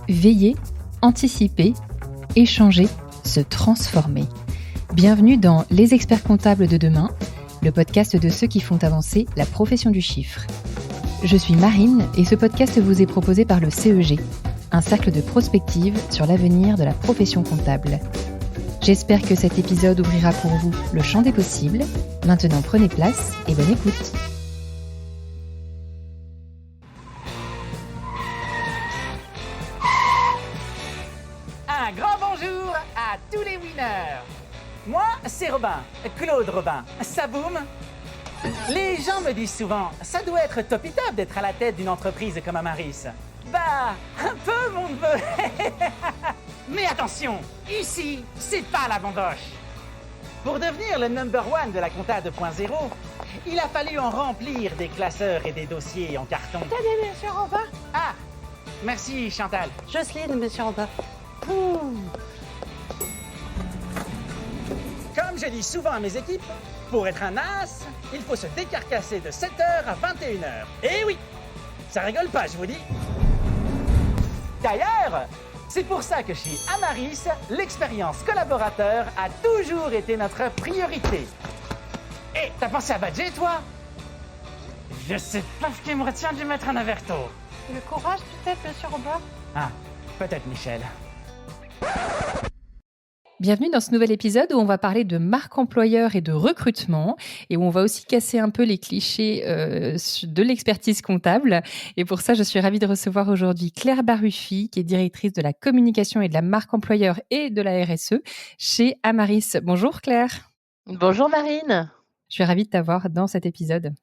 Veiller, anticiper, échanger, se transformer. Bienvenue dans Les experts comptables de demain, le podcast de ceux qui font avancer la profession du chiffre. Je suis Marine et ce podcast vous est proposé par le CEG, un cercle de prospective sur l'avenir de la profession comptable. J'espère que cet épisode ouvrira pour vous le champ des possibles. Maintenant, prenez place et bonne écoute. Un grand bonjour à tous les winners. Moi, c'est Robin, Claude Robin. Ça boum. Les gens me disent souvent, ça doit être top d'être à la tête d'une entreprise comme Amaris. Bah, un peu mon neveu. Mais attention, ici, c'est pas la bamboche. Pour devenir le number one de la compta 2.0, il a fallu en remplir des classeurs et des dossiers en carton. Tenez, monsieur Robin. Ah, merci Chantal. Jocelyne, monsieur Robin. Comme je dis souvent à mes équipes, pour être un as, il faut se décarcasser de 7h à 21h. Eh oui, ça rigole pas, je vous dis. D'ailleurs, c'est pour ça que chez Amaris, l'expérience collaborateur a toujours été notre priorité. Et t'as pensé à badger, toi? Je sais pas ce qui me retient de lui mettre un averto. Le courage, peut-être, monsieur Robin. Ah, peut-être Michel. Bienvenue dans ce nouvel épisode où on va parler de marque employeur et de recrutement et où on va aussi casser un peu les clichés de l'expertise comptable. Et pour ça, je suis ravie de recevoir aujourd'hui Claire Baruffi, qui est directrice de la communication et de la marque employeur et de la RSE chez Amaris. Bonjour Claire. Bonjour Marine. Je suis ravie de t'avoir dans cet épisode.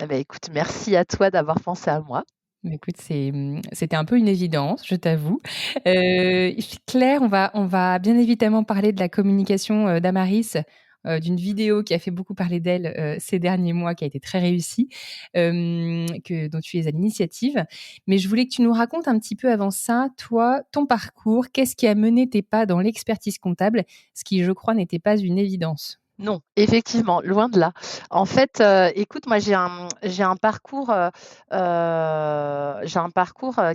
Eh ben, écoute, merci à toi d'avoir pensé à moi. Écoute, c'était un peu une évidence, je t'avoue. Claire, on va bien évidemment parler de la communication d'Amaris, d'une vidéo qui a fait beaucoup parler d'elle ces derniers mois, qui a été très réussie, dont tu es à l'initiative. Mais je voulais que tu nous racontes un petit peu avant ça, toi, ton parcours, qu'est-ce qui a mené tes pas dans l'expertise comptable, ce qui, je crois, n'était pas une évidence. Non, effectivement, loin de là. En fait, écoute, moi j'ai un parcours,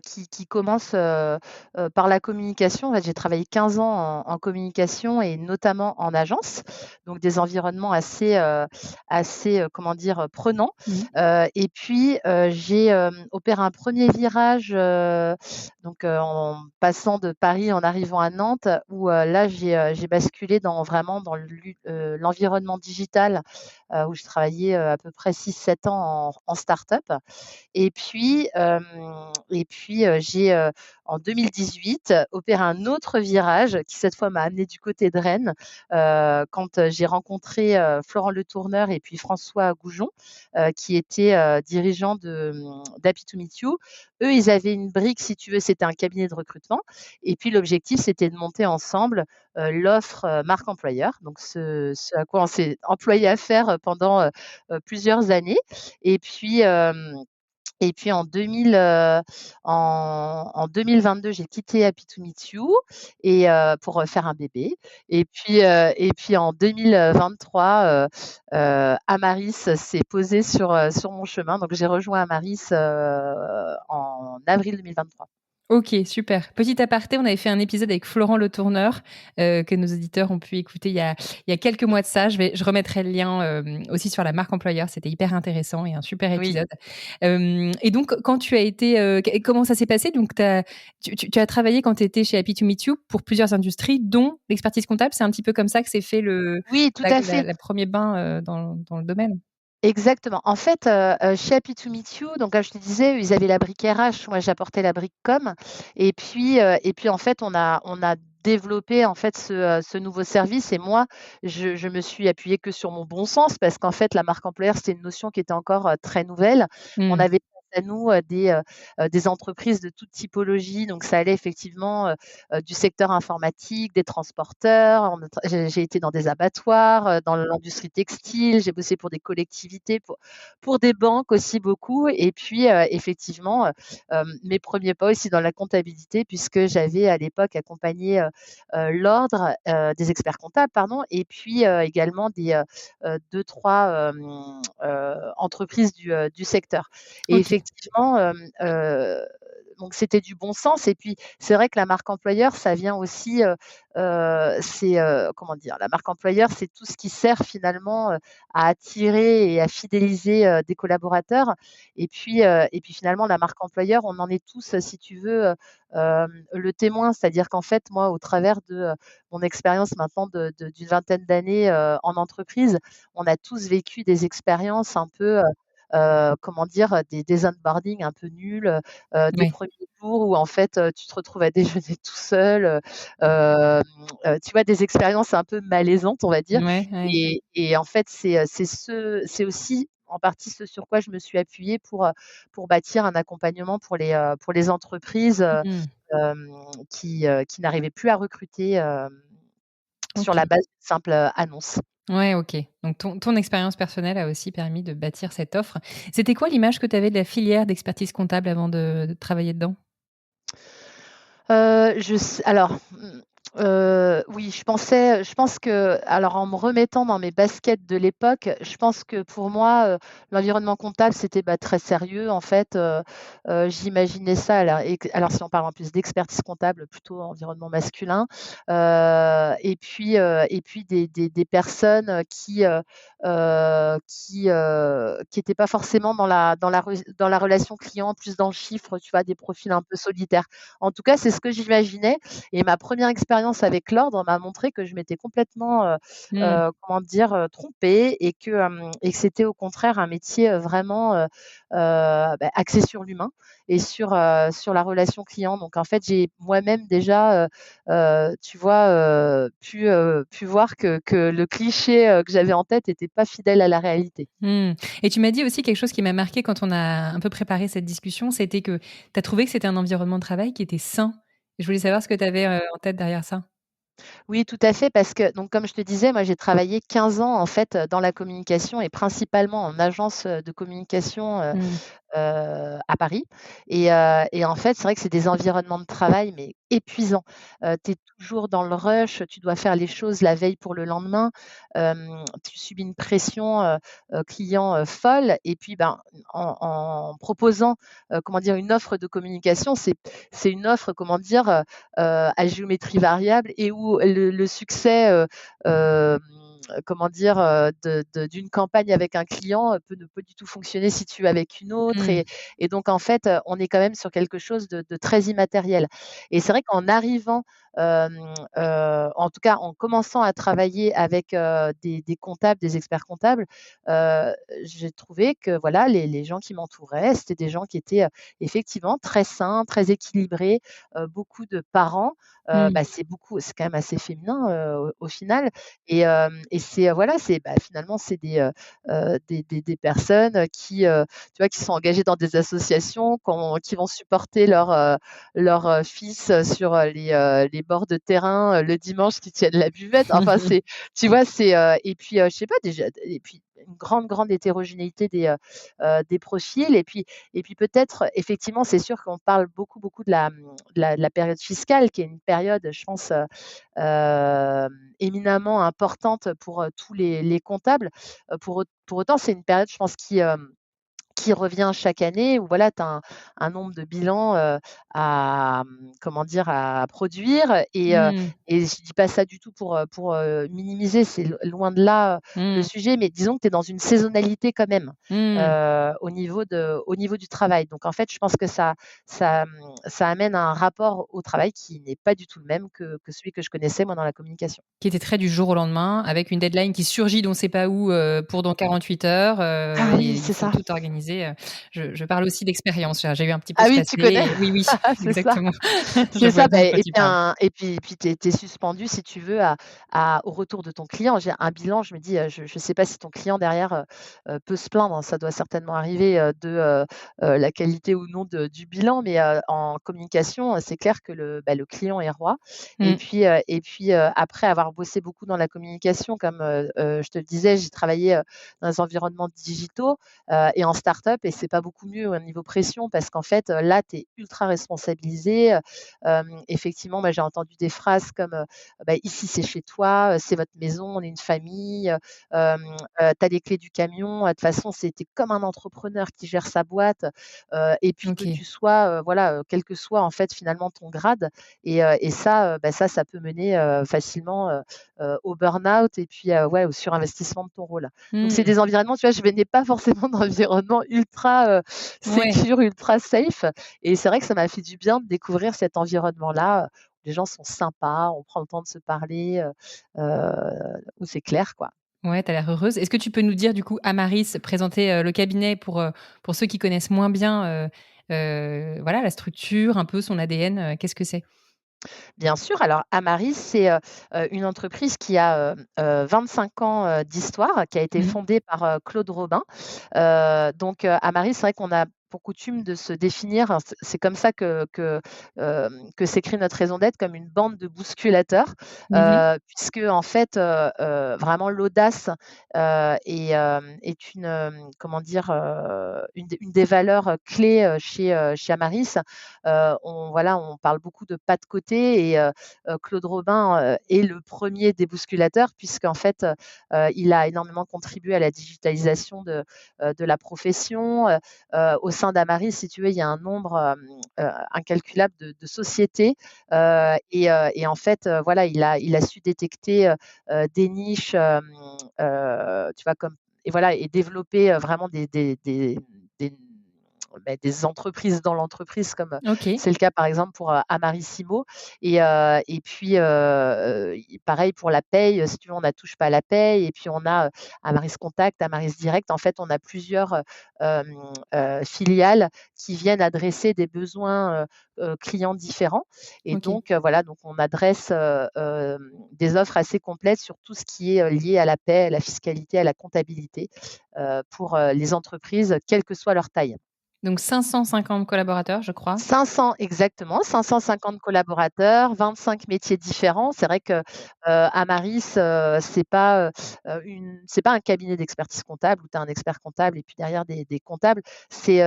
qui commence par la communication. En fait, j'ai travaillé 15 ans en communication et notamment en agence, donc des environnements assez, comment dire, prenants. Et puis, j'ai opéré un premier virage, en passant de Paris en arrivant à Nantes, où là j'ai basculé vraiment dans l'environnement digital, où je travaillais à peu près 6-7 ans en start-up. Et puis, j'ai, en 2018, opéré un autre virage qui, cette fois, m'a amenée du côté de Rennes, quand j'ai rencontré Florent Le Tourneur et puis François Goujon, qui étaient dirigeants d'Happy to Meet You. Eux, ils avaient une brique, si tu veux, c'était un cabinet de recrutement. Et puis, l'objectif, c'était de monter ensemble l'offre marque employeur, donc ce à quoi on s'est employé à faire pendant plusieurs années. Et puis, en 2022, j'ai quitté Happy to Meet You pour faire un bébé. Et puis en 2023, Amaris s'est posé sur mon chemin. Donc j'ai rejoint Amaris en avril 2023. Ok, super. Petit aparté, on avait fait un épisode avec Florent Le Tourneur que nos auditeurs ont pu écouter il y a quelques mois de ça. Je remettrai le lien aussi sur la marque employeur. C'était hyper intéressant et un super épisode. Oui. Et donc, quand tu as été... comment ça s'est passé? Donc, tu as travaillé quand tu étais chez Happy to Meet You pour plusieurs industries, dont l'expertise comptable. C'est un petit peu comme ça que s'est fait Oui, tout à fait. le premier bain dans le domaine. Exactement. En fait, chez Happy to Meet You, donc comme je te disais, ils avaient la brique RH, moi j'apportais la brique com. Et puis en fait, on a développé en fait ce nouveau service. Et moi, je me suis appuyée que sur mon bon sens parce qu'en fait, la marque employeur, c'était une notion qui était encore très nouvelle. On avait à nous des entreprises de toute typologie. Donc, ça allait effectivement du secteur informatique, des transporteurs. J'ai été dans des abattoirs, dans l'industrie textile. J'ai bossé pour des collectivités, pour des banques aussi beaucoup. Et puis, effectivement, mes premiers pas aussi dans la comptabilité, puisque j'avais à l'époque accompagné l'ordre des experts comptables, pardon, et puis également des 2-3 entreprises du secteur. Et Ok. effectivement, donc c'était du bon sens et puis c'est vrai que la marque employeur, ça vient aussi, c'est, comment dire? La marque employeur, c'est tout ce qui sert finalement, à attirer et à fidéliser, des collaborateurs et puis finalement la marque employeur, on en est tous, si tu veux, le témoin. C'est-à-dire qu'en fait, moi, au travers de, mon expérience maintenant d'une vingtaine d'années, en entreprise, on a tous vécu des expériences un peu, comment dire? Des onboarding un peu nuls, des Ouais, premiers jours où en fait, tu te retrouves à déjeuner tout seul, tu vois? Des expériences un peu malaisantes, on va dire ouais, ouais. et en fait, c'est aussi en partie ce sur quoi je me suis appuyée pour bâtir un accompagnement pour les entreprises, Mmh. qui n'arrivaient plus à recruter, sur la OK. base d'une simple, annonce. Ouais, OK. Donc ton expérience personnelle a aussi permis de bâtir cette offre. C'était quoi l'image que tu avais de la filière d'expertise comptable avant de travailler dedans? Je s alors, oui, je pense que alors en me remettant dans mes baskets de l'époque, je pense que pour moi, l'environnement comptable, c'était, bah, très sérieux en fait, j'imaginais ça alors si on parle en plus d'expertise comptable, plutôt environnement masculin, et puis des personnes, qui étaient pas forcément dans la relation client, plus dans le chiffre, tu vois? Des profils un peu solitaires. En tout cas, c'est ce que j'imaginais et ma première expérience avec l'ordre m'a montré que je m'étais complètement, Mmh. comment dire? Trompée et que c'était au contraire un métier, vraiment, bah, axé sur l'humain et sur la relation client. Donc en fait, j'ai moi-même déjà, tu vois, pu voir que le cliché, que j'avais en tête était pas fidèle à la réalité. Mmh. Et tu m'as dit aussi quelque chose qui m'a marqué quand on a un peu préparé cette discussion, c'était que tu as trouvé que c'était un environnement de travail qui était sain. Je voulais savoir ce que tu avais, en tête derrière ça? Oui, tout à fait, parce que donc comme je te disais, moi j'ai travaillé 15 ans en fait, dans la communication et principalement en agence, de communication, Mmh. à Paris et en fait, c'est vrai que c'est des environnements de travail, mais épuisants. Tu es toujours dans le rush, tu dois faire les choses la veille pour le lendemain. Tu subis une pression, client, folle et puis, ben, en proposant, comment dire? Une offre de communication, c'est une offre, comment dire? À géométrie variable et où le succès, hem, comment dire? D'une campagne avec un client, peut ne pas du tout fonctionner si tu es avec une autre Mmh. et donc en fait, on est quand même sur quelque chose de très immatériel et c'est vrai qu'en arrivant, en tout cas en commençant à travailler avec, des comptables, des experts comptables, heu, j'ai trouvé que voilà, les gens qui m'entouraient, c'était des gens qui étaient, effectivement très sains, très équilibrés, beaucoup de parents, Mmh. bah, c'est quand même assez féminin, au final et c'est, voilà, c'est, bah, finalement, c'est des personnes qui, tu vois, qui sont engagées dans des associations, qui vont supporter leur fils, sur, les bords de terrain, le dimanche, qui tiennent la buvette. Enfin, c'est tu vois, et puis, je sais pas déjà et puis une grande, grande hétérogénéité des profils et puis peut-être, effectivement, c'est sûr qu'on parle beaucoup, beaucoup de la période fiscale qui est une période, je pense, éminemment importante pour, tous les comptables. Pour autant, c'est une période, je pense, qui revient chaque année où voilà, tu as un nombre de bilans, comment dire? À produire Mmh. et je dis pas ça du tout pour, minimiser, c'est loin de là, le Mmh. sujet, mais disons que tu es dans une saisonnalité quand même, Mmh. au niveau du travail. Donc en fait, je pense que ça amène à un rapport au travail qui n'est pas du tout le même que celui que je connaissais moi dans la communication. Qui était très du jour au lendemain, avec une deadline qui surgit d'on sait pas où, pour dans 48 heures, Ah et oui, il c'est faut ça. tout organiser, je parle aussi d'expérience, j'ai eu un petit peu Ah ce oui, passé tu connais? et oui, oui, C'est ça. exactement. Je C'est vois ça, bah bien de quoi et tu parles. puis tu es suspendu si tu veux à au retour de ton client. J'ai un bilan, je me dis, je sais pas si ton client derrière, peut se plaindre, hein, ça doit certainement arriver, la qualité ou non du bilan, mais en communication, c'est clair que le client est roi Mmh. et puis, après avoir bossé beaucoup dans la communication comme, je te le disais, j'ai travaillé, dans des environnements digitaux, et en start-up et c'est pas beaucoup mieux au niveau pression parce qu'en fait, là, tu es ultra responsabilisé, effectivement, moi, j'ai entendu des phrases comme, bah: «Ici, c'est chez toi, c'est votre maison, on est une famille, tu as les clés du camion, de toute façon, c'est tu comme un entrepreneur qui gère sa boîte, et puis que OK. tu sois, voilà, quel quel que soit en fait finalement ton grade et ça, ça peut mener, facilement, au burn-out et puis, ouais, au surinvestissement de ton rôle. Donc c'est Mmh. des environnements, tu vois, je venais pas forcément d'environnement ultra, Ouais. sécure, ultra safe et c'est vrai que ça m'a fait du bien de découvrir cet environnement-là, où les gens sont sympas, on prend le temps de se parler, où c'est clair, quoi. Ouais, tu as l'air heureuse. Est-ce que tu peux nous dire du coup, Amaris, présenter, le cabinet pour ceux qui connaissent moins bien, voilà, la structure, un peu son ADN, qu'est-ce que c'est? Bien sûr, alors Amaris, c'est, une entreprise qui a, 25 ans, d'histoire, qui a été Mmh. fondée par, Claude Robin. Donc, Amaris, c'est vrai qu'on a pour coutume de se définir, hein, c'est comme ça que s'écrit notre raison d'être, comme une bande de bousculateurs, Mmh. puisque en fait, vraiment l'audace, est comment dire? Une des valeurs, clés, chez Amaris. On parle beaucoup de pas de côté et Claude Robin, est le premier des bousculateurs puisqu'en fait, il a énormément contribué à la digitalisation de la profession. Au sein d'Amaris, si tu veux, il y a un nombre, incalculable de sociétés, et en fait, voilà, il a su détecter, des niches, tu vois, comme et voilà et développer, vraiment des des entreprises dans l'entreprise comme, OK. c'est le cas par exemple pour, Amarissimo et puis, pareil pour la paye, si tu veux, on a Touche pas à la paye et puis on a, Amaris Contact, Amaris Direct. En fait, on a plusieurs, filiales qui viennent adresser des besoins, clients différents et OK. donc, voilà, donc on adresse, des offres assez complètes sur tout ce qui est, lié à la paie, à la fiscalité, à la comptabilité, pour, les entreprises, quelle que soit leur taille. Donc 550 collaborateurs, je crois? 500 exactement, 550 collaborateurs, 25 métiers différents. C'est vrai que, Amaris, c'est pas un cabinet d'expertise comptable où tu as un expert comptable et puis derrière des comptables. C'est,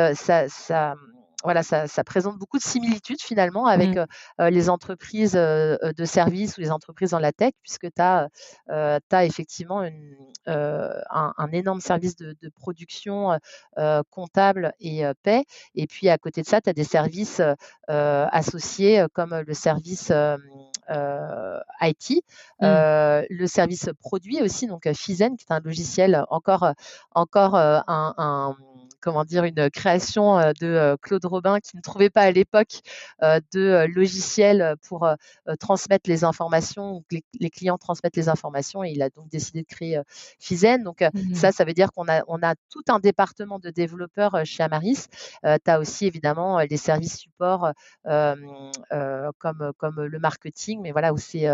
voilà, ça présente beaucoup de similitudes finalement avec, Mmh. les entreprises, de services ou les entreprises dans la tech puisque tu as, effectivement un énorme service de production, comptable et paie et puis à côté de ça, tu as des services, associés, comme le service, IT, Mmh. le service produit aussi, donc Fizen qui est un logiciel encore, comment dire? Une création, de, Claude Robin qui ne trouvait pas à l'époque, de, logiciel, pour, transmettre les informations ou que les clients transmettent les informations et il a donc décidé de créer, Fizen. Donc, Mmh. ça veut dire qu'on a tout un département de développeurs, chez Amaris. Tu as aussi évidemment, les services supports, comme le marketing, mais voilà où c'est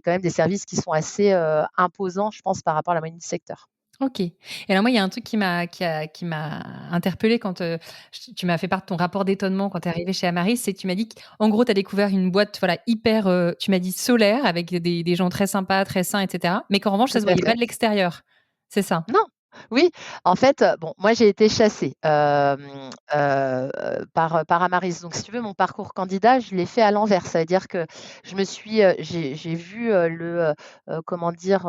quand même des services qui sont assez, imposants, je pense, par rapport à la moyenne du secteur. OK. Et alors moi, il y a un truc qui m'a interpellée quand, tu m'as fait part de ton rapport d'étonnement quand tu es arrivée chez Amaris, c'est que tu m'as dit qu'en gros, tu as découvert une boîte, voilà, hyper, tu m'as dit solaire avec des gens très sympas, très sains et cetera, mais qu'en revanche, Tout ça se à voyait pas fait. de l'extérieur. C'est ça? Non, oui, en fait, bon, moi j'ai été chassée, par Amaris. Donc si tu veux, mon parcours candidat, je l'ai fait à l'envers. Ça veut dire que j'ai vu, comment dire?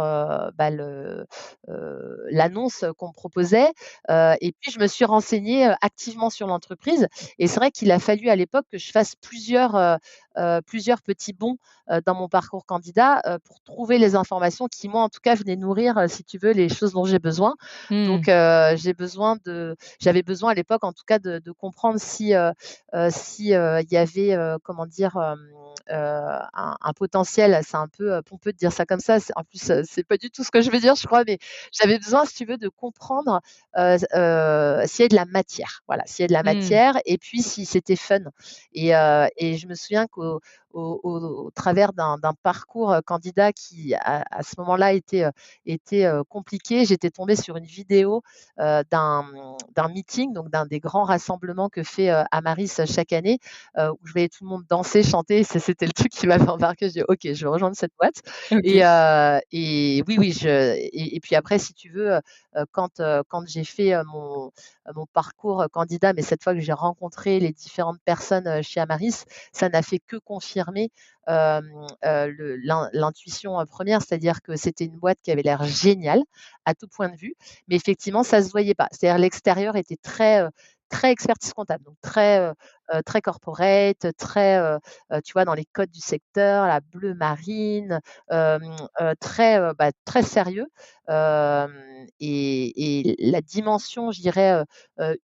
L'annonce qu'on me proposait, et puis je me suis renseignée, activement sur l'entreprise et c'est vrai qu'il a fallu à l'époque que je fasse plusieurs petits bonds, dans mon parcours candidat, pour trouver les informations qui, moi, en tout cas, venaient nourrir, si tu veux, les choses dont j'ai besoin. Mmh. Donc, j'avais besoin à l'époque, en tout cas, de comprendre si, il y avait, comment dire? Un potentiel. C'est un peu, pompeux de dire ça comme ça. En plus, c'est pas du tout ce que je veux dire, je crois, mais j'avais besoin, si tu veux, de comprendre, s'il y a de la matière. Voilà, s'il y a de la Mmh. matière et puis si c'était fun et je me souviens au travers d'un parcours, candidat qui à ce moment-là était compliqué. J'étais tombée sur une vidéo, d'un meeting, donc d'un des grands rassemblements que fait, Amaris chaque année, où je voyais tout le monde danser, chanter. C'était le truc qui m'avait embarquée. Je dis: «OK, je vais rejoindre cette boîte» OK. et oui, oui, et puis après si tu veux, quand j'ai fait, mon parcours, candidat, mais cette fois que j'ai rencontré les différentes personnes, chez Amaris, ça n'a fait que confirmer, l'intuition, 1re, c'est-à-dire que c'était une boîte qui avait l'air géniale à tout point de vue, mais effectivement ça se voyait pas. C'est-à-dire l'extérieur était très expertise comptable, donc très corporate, très, tu vois, dans les codes du secteur, la bleu marine, très, très sérieux. Et la dimension, je dirais,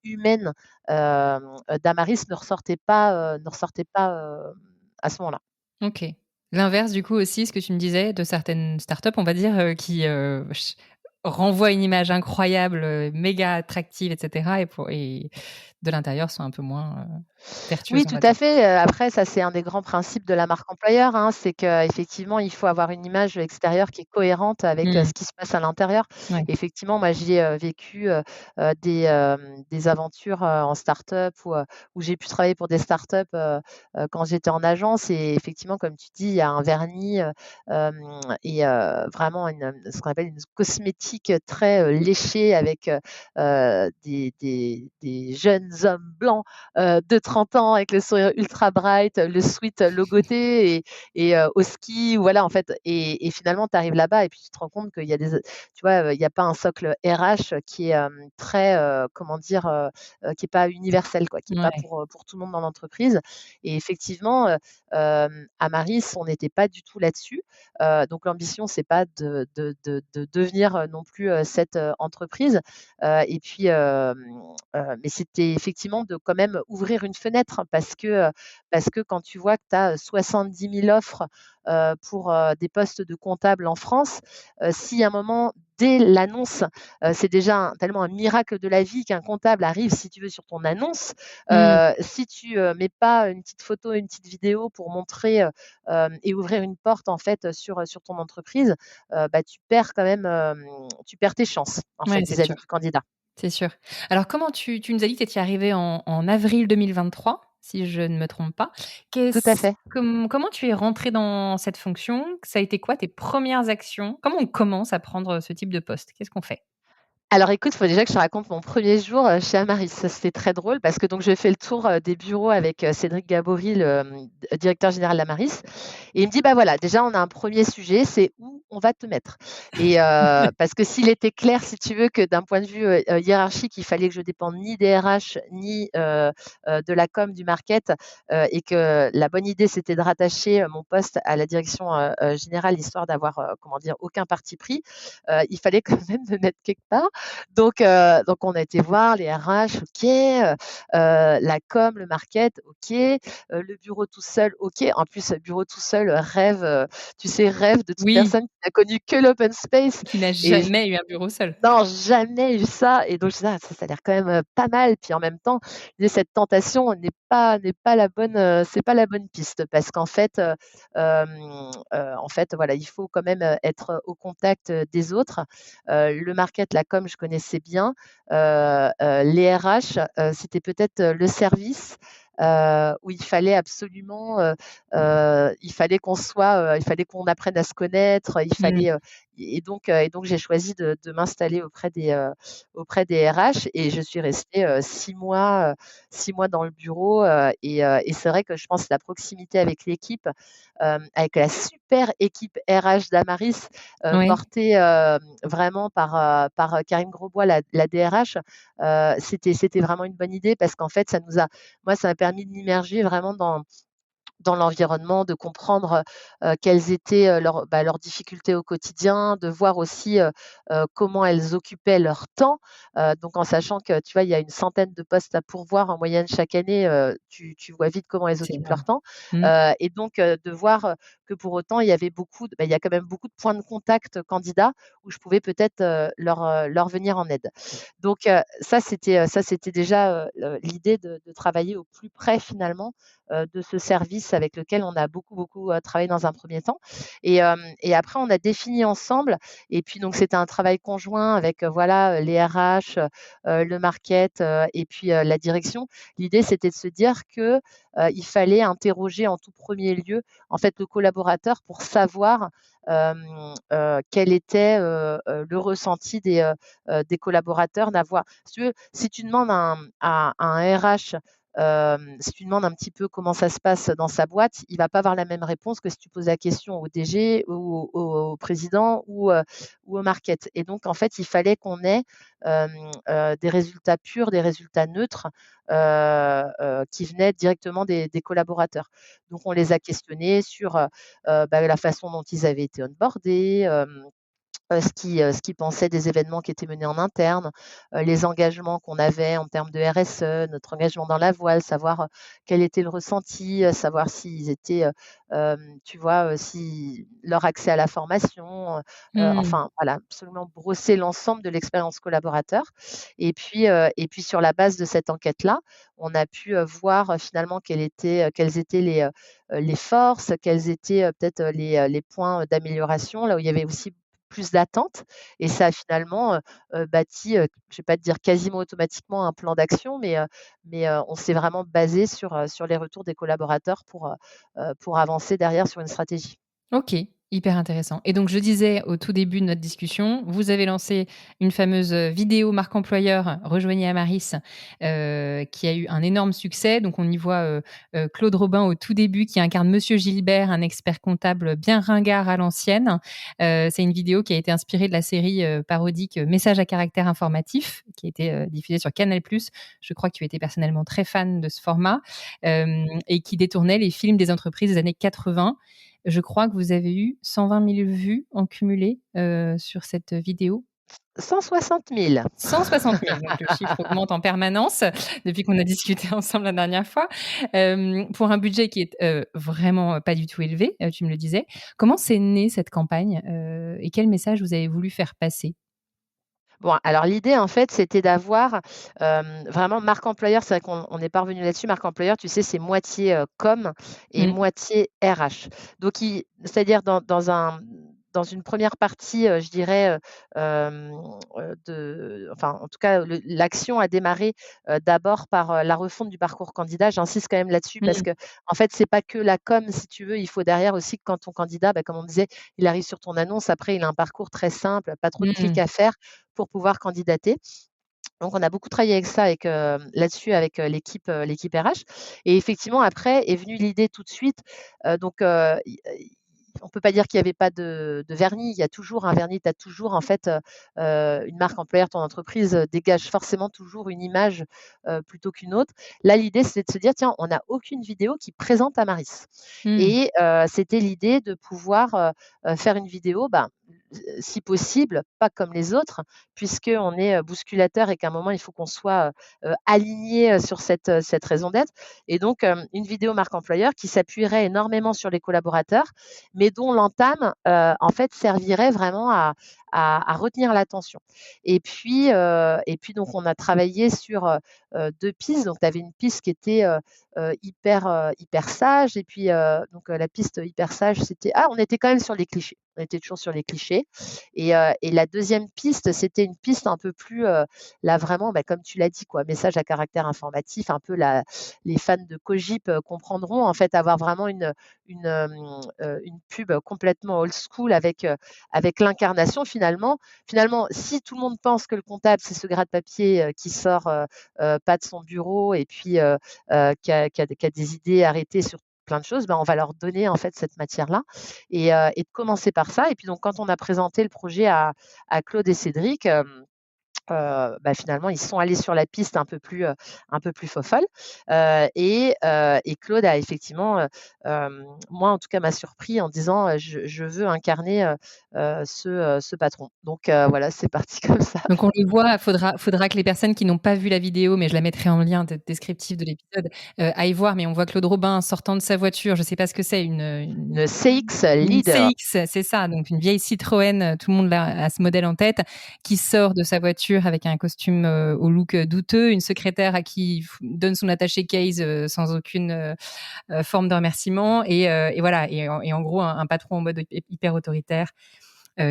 humaine, d'Amaris ne ressortait pas, à ce moment-là. OK. L'inverse du coup aussi, ce que tu me disais de certaines startups, on va dire, qui, renvoient une image incroyable, méga attractive et cetera et de l'intérieur sont un peu moins, Oui, vertueuses, on tout va à dire. fait, après ça, c'est un des grands principes de la marque employeur, hein, c'est qu'effectivement, il faut avoir une image extérieure qui est cohérente avec, Mmh. ce qui se passe à l'intérieur. Ouais. Effectivement, moi, j'ai, vécu, des aventures, en start-up où j'ai pu travailler pour des start-up, quand j'étais en agence et effectivement, comme tu dis, il y a un vernis, et vraiment ce qu'on appelle une cosmétique très, léchée avec, des jeunes hommes blancs de 30 ans avec le sourire ultra bright, le sweat logoté et au ski ou voilà en fait et finalement tu arrives là-bas et puis tu te rends compte qu'il y a tu vois, il y a pas un socle RH qui est, très, comment dire? Qui est pas universel quoi, qui est pas Ouais. pour tout le monde dans l'entreprise et effectivement, à Maris, on n'était pas du tout là-dessus. Donc l'ambition, c'est pas de devenir, non plus, cette, entreprise, et puis, mais c'était effectivement de quand même ouvrir une fenêtre parce que quand tu vois que tu as 70 000 offres, pour, des postes de comptables en France, si à un moment, dès l'annonce, c'est déjà tellement un miracle de la vie qu'un comptable arrive, si tu veux, sur ton annonce, Mmh. si tu, mets pas une petite photo, une petite vidéo pour montrer, et ouvrir une porte en fait, sur ton entreprise, tu perds quand même, tu perds tes chances en Ouais, fait c'est vis-à-vis sûr, du candidat. c'est sûr. Alors comment tu nous as dit que tu étais arrivée en avril 2023, si je ne me trompe pas. Tout à fait. Comment tu es rentrée dans cette fonction? Ça a été quoi tes premières actions? Comment on commence à prendre ce type de poste? Qu'est-ce qu'on fait? Alors écoute, il faut déjà que je te raconte mon premier jour, chez Amaris. Ça, c'était très drôle parce que donc j'ai fait le tour, des bureaux avec, Cédric Gabory, le, directeur général d'Amaris et il me dit: «Bah, voilà, déjà on a un premier sujet, c'est où on va te mettre» et parce que s'il était clair, si tu veux, que d'un point de vue, hiérarchique, il fallait que je dépende ni des RH ni, de la com, du market, et que la bonne idée, c'était de rattacher, mon poste à la direction, générale, histoire d'avoir, comment dire? Aucun parti pris. Il fallait quand même me mettre quelque part. Donc on a été voir les RH, OK, la com, le market, OK, le bureau tout seul, OK. En plus, le bureau tout seul, rêve, tu sais, rêve de toute Oui, personne qui n'a connu que l'open space qui n'a et je jamais eu un bureau seul. non, jamais eu ça et donc je disais: «Ah ça a l'air quand même, pas mal». Puis en même temps, je disais: «Cette tentation n'est pas la bonne, c'est pas la bonne piste» parce qu'en fait, en fait, voilà, il faut quand même, être au contact, des autres. Le market, la com, je connaissais bien. Les RH, c'était peut-être, le service, où il fallait absolument, il fallait qu'on apprenne à se connaître, il Mmh. fallait, et donc j'ai choisi de m'installer auprès des RH et je suis restée, 6 mois dans le bureau, et c'est vrai que je pense la proximité avec l'équipe, avec la super équipe RH d'Amaris, Ouais. portée, vraiment par Karine Grosbois, la DRH, c'était vraiment une bonne idée parce qu'en fait, ça m'a permis de m'immerger vraiment dans l'environnement, de comprendre, quelles étaient, leurs difficultés au quotidien, de voir aussi, comment elles occupaient leur temps. Donc en sachant que, tu vois, il y a une centaine de postes à pourvoir en moyenne chaque année, tu vois vite comment elles C'est occupent leur énorme. temps. Mmh. Et donc de voir, que pour autant il y avait il y a quand même beaucoup de points de contact candidats où je pouvais peut-être, leur venir en aide. Donc ça c'était déjà, l'idée de travailler au plus près finalement, de ce service avec lequel on a beaucoup, beaucoup, travaillé dans un premier temps et après on a défini ensemble et puis donc c'était un travail conjoint avec, voilà, les RH, le market, et puis, la direction. L'idée c'était de se dire que, il fallait interroger en tout premier lieu, en fait, le collaborateur pour savoir, quel était, le ressenti des collaborateurs. Si tu demandes à un RH si tu demandes un petit peu comment ça se passe dans sa boîte, il va pas avoir la même réponse que si tu poses la question au DG, au président ou au market. Et donc, en fait, il fallait qu'on ait des résultats purs, des résultats neutres qui venaient directement des collaborateurs. Donc, on les a questionnés sur la façon dont ils avaient été onboardés, ce qu'ils pensaient des événements qui étaient menés en interne, les engagements qu'on avait en termes de RSE, notre engagement dans la voile, savoir quel était le ressenti, savoir s'ils étaient, tu vois, si leur accès à la formation, Mmh. enfin voilà, absolument brosser l'ensemble de l'expérience collaborateur. Et puis sur la base de cette enquête-là, on a pu voir finalement quelles étaient les forces, quels étaient peut-être les points d'amélioration, là où il y avait aussi plus d'attentes. Et ça a finalement bâti, je vais pas te dire quasiment automatiquement un plan d'action, mais on s'est vraiment basé sur les retours des collaborateurs pour avancer derrière sur une stratégie. OK, hyper intéressant. Et donc je disais au tout début de notre discussion, vous avez lancé une fameuse, vidéo marque employeur «Rejoignez Amaris», qui a eu un énorme succès. Donc on y voit, Claude Robin au tout début qui incarne Monsieur Gilbert, un expert comptable bien ringard à l'ancienne. C'est une vidéo qui a été inspirée de la série, parodique, Messages à caractère informatif, qui a été, diffusée sur Canal+. Je crois que tu étais personnellement très fan de ce format, et qui détournait les films des entreprises des années 80. Je crois que vous avez eu 120 000 vues en cumulé, sur cette vidéo. 160 000. 160 000, donc le chiffre augmente en permanence depuis qu'on a discuté ensemble la dernière fois. Pour un budget qui est, vraiment pas du tout élevé, tu me le disais. Comment s'est née cette campagne, et quel message vous avez voulu faire passer? Bon, alors l'idée, en fait, c'était d'avoir, vraiment marque employeur. C'est vrai qu'on est pas revenu là-dessus. Marque employeur, tu sais, c'est moitié, com et Mmh. moitié RH. Donc c'est-à-dire dans une première partie, je dirais, enfin, en tout cas, l'action a démarré, d'abord par, la refonte du parcours candidat. J'insiste quand même là-dessus parce Mmh. que en fait, c'est pas que la com, si tu veux. Il faut derrière aussi que quand ton candidat, comme on disait, il arrive sur ton annonce, après il a un parcours très simple, pas trop de clics Mmh. à faire pour pouvoir candidater. Donc on a beaucoup travaillé avec ça, là-dessus avec, l'équipe RH. Et effectivement après est venue l'idée tout de suite, donc on peut pas dire qu'il y avait pas de vernis. Il y a toujours un vernis. Tu as toujours en fait, une marque employeur, ton entreprise, dégage forcément toujours une image, plutôt qu'une autre. Là, l'idée, c'est de se dire: «Tiens, on n'a aucune vidéo qui présente Amaris». Mmh. Et c'était l'idée de pouvoir, faire une vidéo, si possible, pas comme les autres, puisqu'on est, bousculateur et qu'à un moment, il faut qu'on soit, aligné, sur cette raison d'être. Et donc une vidéo marque employeur qui s'appuierait énormément sur les collaborateurs, mais dont l'entame, en fait, servirait vraiment à retenir l'attention. Et puis donc on a travaillé sur, 2 pistes. Donc tu avais une piste qui était, hyper sage. Et puis, la piste hyper sage, on était quand même sur les clichés. On était toujours sur les clichés. Et la deuxième piste, c'était une piste un peu plus, là vraiment, comme tu l'as dit quoi, message à caractère informatif, un peu les fans de Cogip, comprendront en fait, avoir vraiment une pub complètement old school avec l'incarnation finalement. Finalement, si tout le monde pense que le comptable, c'est ce gratte-papier, qui sort, pas de son bureau et puis, qui a des idées arrêtées sur plein de choses, on va leur donner en fait cette matière-là. Et de commencer par ça. Et puis donc quand on a présenté le projet à Claude et Cédric, finalement, ils sont allés sur la piste un peu plus fofolle. Et Claude a effectivement, moi en tout cas, m'a surpris en disant, «Je veux incarner, ce patron». Donc voilà, c'est parti comme ça. Donc on le voit, faudra que les personnes qui n'ont pas vu la vidéo, mais je la mettrai en lien descriptif de l'épisode, aillent voir. Mais on voit Claude Robin sortant de sa voiture, je sais pas ce que c'est, Une CX une leader. CX, c'est ça, donc une vieille Citroën, tout le monde a ce modèle en tête, qui sort de sa voiture avec un costume, au look, douteux, une secrétaire à qui il donne son attaché case, sans aucune, forme de remerciement. Et voilà. Et en gros un patron en mode hyper autoritaire,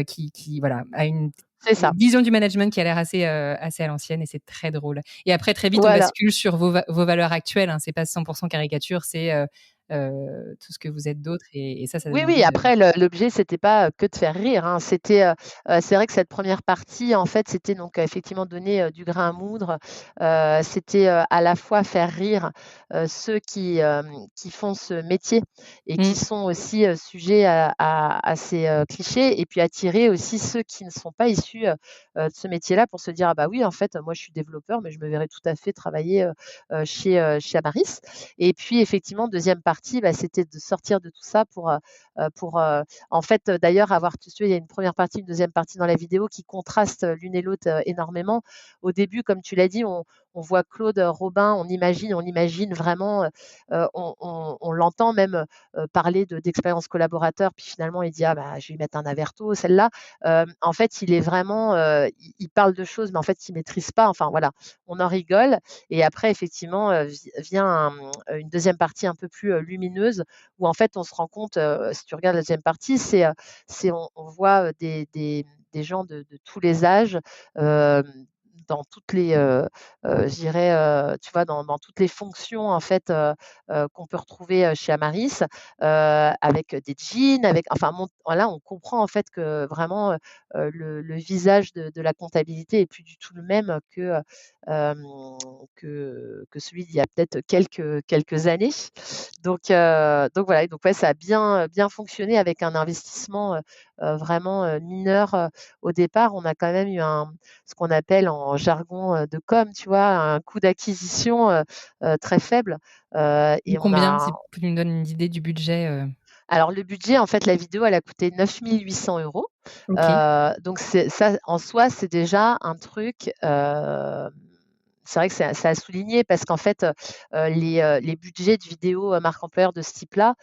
qui voilà, a une C'est ça. vision du management qui a l'air assez à l'ancienne. Et c'est très drôle. Et après très vite on Voilà. bascule sur vos valeurs actuelles, hein. C'est pas 100% caricature, c'est, tout ce que vous êtes d'autres et ça Oui, donne oui, envie de après l'objet, c'était pas, que de faire rire, hein. C'est vrai que cette première partie, en fait, c'était donc effectivement donner, du grain à moudre. C'était, à la fois faire rire, ceux qui font ce métier et qui mmh, sont aussi, sujets à ces, clichés et puis attirer aussi ceux qui ne sont pas issus, de ce métier-là pour se dire: «Ah bah oui, en fait, moi je suis développeur, mais je me verrais tout à fait travailler, chez Amaris». Et puis effectivement, deuxième partie, bah, c'était de sortir de tout ça pour en fait, d'ailleurs avoir tu sais, il y a une première partie, une deuxième partie dans la vidéo qui contrastent, l'une et l'autre, énormément. Au début, comme tu l'as dit, on voit Claude, Robin, on imagine vraiment, on l'entend même, parler d'expérience collaborateur, puis finalement il dit: «Ah bah, je vais lui mettre un averto, celle-là». En fait, il est vraiment, il parle de choses, mais en fait, il maîtrise pas. Enfin voilà, on en rigole et après effectivement, vient une deuxième partie un peu plus, lumineuse où en fait on se rend compte, si tu regardes la deuxième partie, on voit, des gens de tous les âges, hem, dans toutes les, je dirais, tu vois, dans toutes les fonctions en fait, qu'on peut retrouver, chez Amaris, avec des jeans, avec enfin mon voilà, on comprend en fait que vraiment, le visage de la comptabilité est plus du tout le même hem, que celui d'il y a peut-être quelques années. Donc voilà, et donc ouais, ça a bien fonctionné avec un investissement, vraiment, mineur, au départ. On a quand même eu ce qu'on appelle en jargon, de com, tu vois? Un coût d'acquisition, très faible, et on combien? a Si tu me donnes une idée du budget, alors le budget, en fait, la vidéo, elle a coûté 9 800 €. OK. Donc c'est ça, en soi, c'est déjà un truc, c'est vrai que c'est à souligner parce qu'en fait, les budgets de vidéos, marque employeur de ce type-là,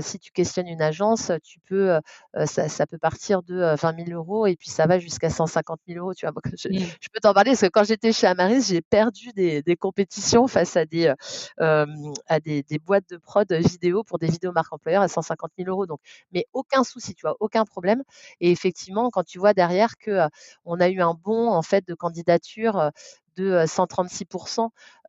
si tu questionnes une agence, tu peux, ça peut partir de, 20 000 € et puis ça va jusqu'à 150 000 €, tu vois? Donc Mmh. je peux t'en parler parce que quand j'étais chez Amaris, j'ai perdu des compétitions face à des boîtes de prod vidéo pour des vidéos marque employeur à 150 000 €. Donc mais aucun souci, tu vois? Aucun problème et effectivement, quand tu vois derrière que, on a eu un bond en fait de candidature, de, 136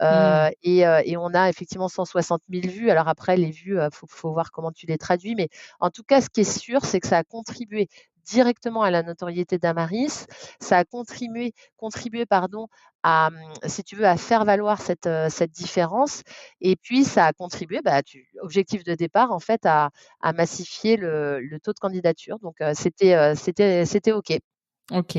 Mmh. et on a effectivement 160 000 vues. Alors après les vues, faut voir comment tu les traduis, mais en tout cas, ce qui est sûr, c'est que ça a contribué directement à la notoriété d'Amaris. Ça a contribué pardon si tu veux, à faire valoir cette différence et puis ça a contribué, bah, objectif de départ en fait à massifier le taux de candidature donc c'était OK. OK.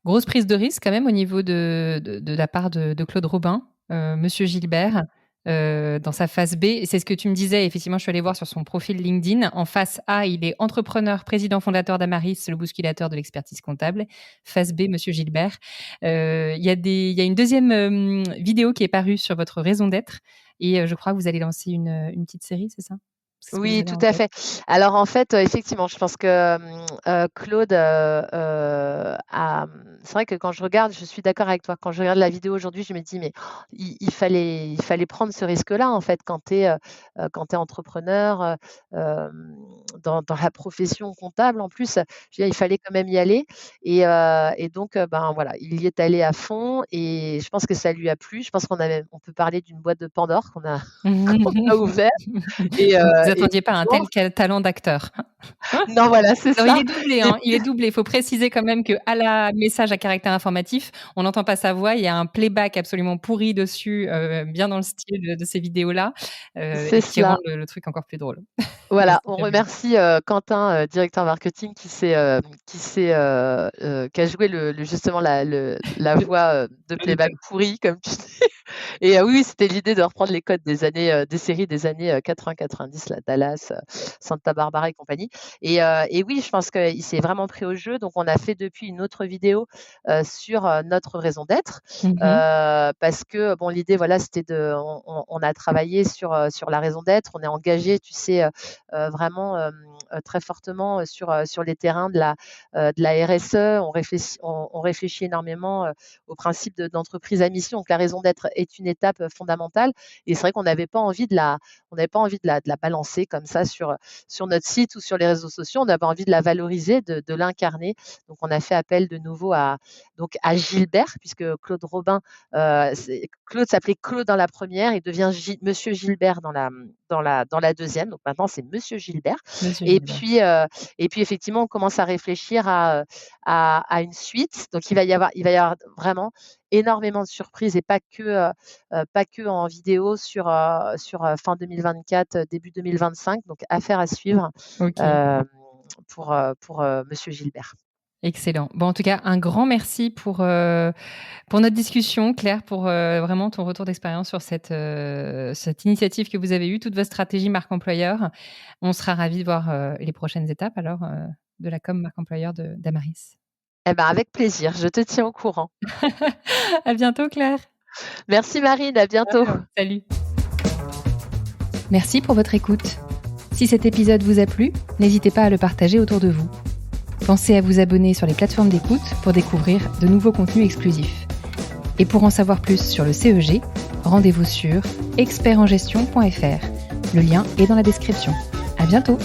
Grosse prise de risque quand même au niveau de la part de Claude Robin, monsieur Gilbert, dans sa face B. Et c'est ce que tu me disais, effectivement, je suis allée voir sur son profil LinkedIn. En face A, il est entrepreneur, président fondateur d'Amaris, le bousculateur de l'expertise comptable. Face B, monsieur Gilbert. Il y a une deuxième vidéo qui est parue sur votre raison d'être et je crois que vous allez lancer une petite série, c'est ça? C'est ce que vous Oui, avez tout en à tête? fait. Alors en fait, effectivement, je pense que, Claude, c'est vrai que quand je regarde, je suis d'accord avec toi. Quand je regarde la vidéo aujourd'hui, je me dis: «Mais il fallait prendre ce risque-là, en fait, quand tu es entrepreneur, dans la profession comptable en plus». Je veux dire, il fallait quand même y aller et donc ben, voilà, il y est allé à fond et je pense que ça lui a plu. Je pense on peut parler d'une boîte de Pandore qu'on a qu'on a ouvert Vous et attendiez pas un tel talent d'acteur. non, voilà, c'est Non, il ça. est doublé, Et hein, il est doublé. Il faut préciser quand même qu'à la message à caractère informatif, on n'entend pas sa voix. Il y a un playback absolument pourri dessus, bien dans le style de ces vidéos-là, c'est et qui rend cela. le truc encore plus drôle. Voilà, C'est on fabuleux. remercie, Quentin, directeur marketing qui a joué justement la Le voix, de le playback pourri comme tu dis et oui, oui, c'était l'idée de reprendre les codes des séries des années, 80-90, là, Dallas, Santa Barbara et compagnie et oui, je pense qu'il s'est vraiment pris au jeu, donc on a fait depuis une autre vidéo, sur, notre raison d'être, mmh mh. parce que bon, l'idée, voilà, c'était on a travaillé sur la raison d'être, on est engagé, tu sais, vraiment, très fortement sur les terrains de la RSE. On réfléchit énormément au principe d'entreprise à mission. Donc la raison d'être est une étape fondamentale. Et c'est vrai qu'on n'avait pas envie de la balancer comme ça sur notre site ou sur les réseaux sociaux. On avait envie de la valoriser, de l'incarner. Donc on a fait appel de nouveau à Gilbert, puisque Claude Robin, Claude s'appelait Claude dans la première, il devient Monsieur Gilbert dans la deuxième. Donc maintenant c'est Monsieur Gilbert. Monsieur Et Gilbert. puis effectivement on commence à réfléchir à une suite. Donc il va y avoir vraiment énormément de surprises et pas que en vidéo sur fin 2024, début 2025. Donc affaire à suivre. Ok. Pour Monsieur Gilbert. Excellent. Bon, en tout cas, un grand merci pour notre discussion, Claire, pour vraiment ton retour d'expérience sur cette initiative que vous avez eue, toute votre stratégie marque employeur. On sera ravis de voir les prochaines étapes alors de la com marque employeur d'Amaris. Eh ben, avec plaisir, je te tiens au courant. À bientôt, Claire. Merci Marine, à bientôt. Salut. Merci pour votre écoute. Si cet épisode vous a plu, n'hésitez pas à le partager autour de vous. Pensez à vous abonner sur les plateformes d'écoute pour découvrir de nouveaux contenus exclusifs. Et pour en savoir plus sur le CEG, rendez-vous sur expertengestion.fr. Le lien est dans la description. À bientôt!